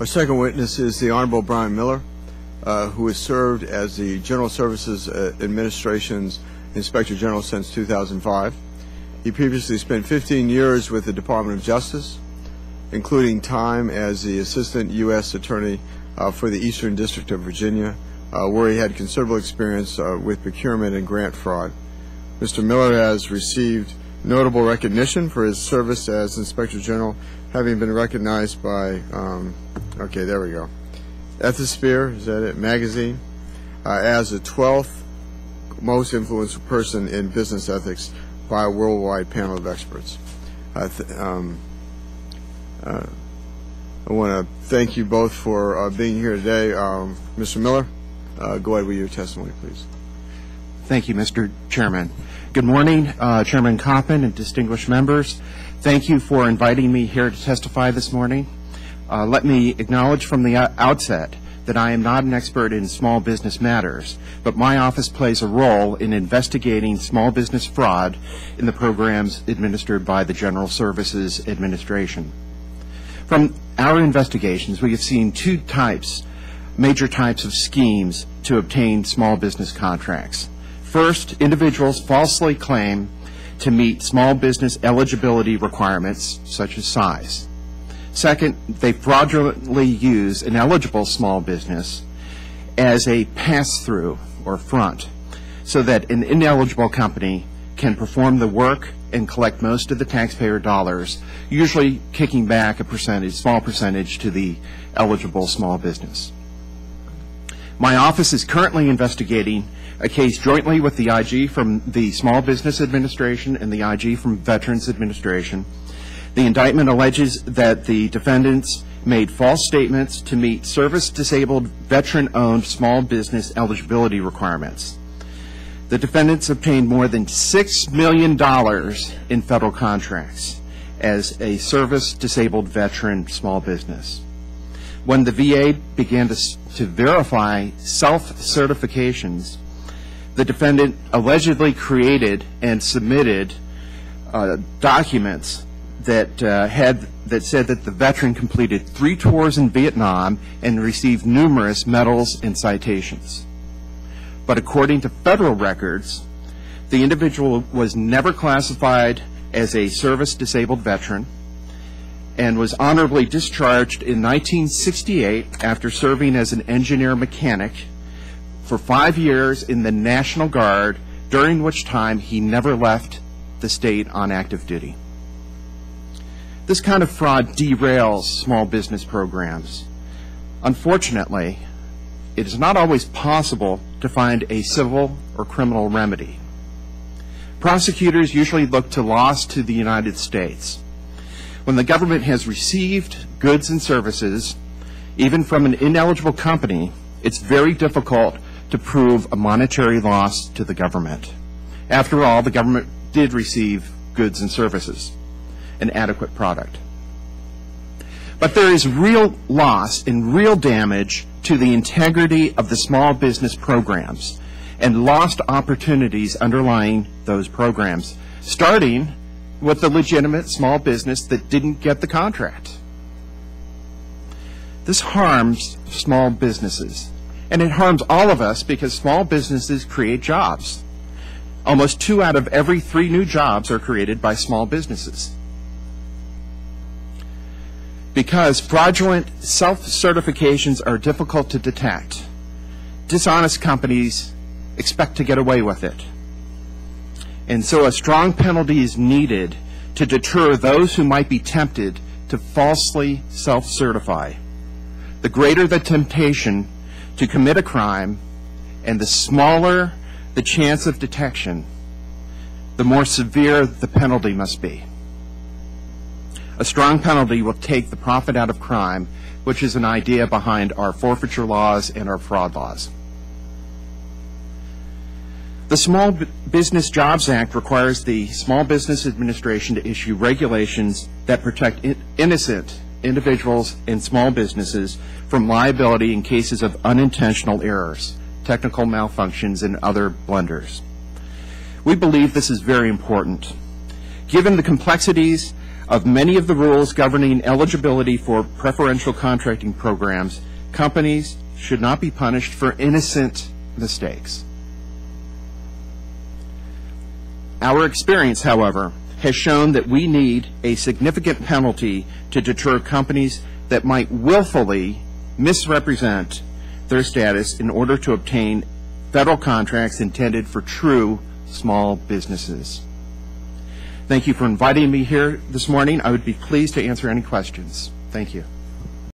Our second witness is the Honorable Brian Miller, who has served as the General Services Administration's Inspector General since 2005. He previously spent 15 years with the Department of Justice, including time as the Assistant U.S. Attorney for the Eastern District of Virginia, where he had considerable experience with procurement and grant fraud. Mr. Miller has received notable recognition for his service as Inspector General, having been recognized by, okay, there we go, Ethisphere, is that it, magazine, as the 12th most influential person in business ethics by a worldwide panel of experts. I want to thank you both for being here today. Mr. Miller, go ahead with your testimony, please. Thank you, Mr. Chairman. Good morning, Chairman Coppin and distinguished members. Thank you for inviting me here to testify this morning. Let me acknowledge from the outset that I am not an expert in small business matters, but my office plays a role in investigating small business fraud in the programs administered by the General Services Administration. From our investigations, we have seen two major types of schemes to obtain small business contracts. First, individuals falsely claim to meet small business eligibility requirements, such as size. Second, they fraudulently use an eligible small business as a pass-through or front, so that an ineligible company can perform the work and collect most of the taxpayer dollars, usually kicking back a small percentage to the eligible small business. My office is currently investigating a case jointly with the IG from the Small Business Administration and the IG from Veterans Administration. The indictment alleges that the defendants made false statements to meet service-disabled, veteran-owned small business eligibility requirements. The defendants obtained more than $6 million in federal contracts as a service-disabled veteran small business. When the VA began to verify self-certifications, the defendant allegedly created and submitted documents that said that the veteran completed 3 tours in Vietnam and received numerous medals and citations. But according to federal records, the individual was never classified as a service-disabled veteran and was honorably discharged in 1968 after serving as an engineer mechanic for 5 years in the National Guard, during which time he never left the state on active duty. This kind of fraud derails small business programs. Unfortunately, it is not always possible to find a civil or criminal remedy. Prosecutors usually look to loss to the United States. When the government has received goods and services, even from an ineligible company, it's very difficult to prove a monetary loss to the government. After all, the government did receive goods and services, an adequate product. But there is real loss and real damage to the integrity of the small business programs and lost opportunities underlying those programs, starting with the legitimate small business that didn't get the contract. This harms small businesses, and it harms all of us because small businesses create jobs. Almost 2 out of every 3 new jobs are created by small businesses. Because fraudulent self-certifications are difficult to detect, dishonest companies expect to get away with it. And so a strong penalty is needed to deter those who might be tempted to falsely self-certify. The greater the temptation to commit a crime and the smaller the chance of detection, the more severe the penalty must be. A strong penalty will take the profit out of crime, which is an idea behind our forfeiture laws and our fraud laws. The Small Business Jobs Act requires the Small Business Administration to issue regulations that protect innocent individuals and small businesses from liability in cases of unintentional errors, technical malfunctions, and other blunders. We believe this is very important. Given the complexities of many of the rules governing eligibility for preferential contracting programs, companies should not be punished for innocent mistakes. Our experience, however, has shown that we need a significant penalty to deter companies that might willfully misrepresent their status in order to obtain federal contracts intended for true small businesses. Thank you for inviting me here this morning. I would be pleased to answer any questions. Thank you.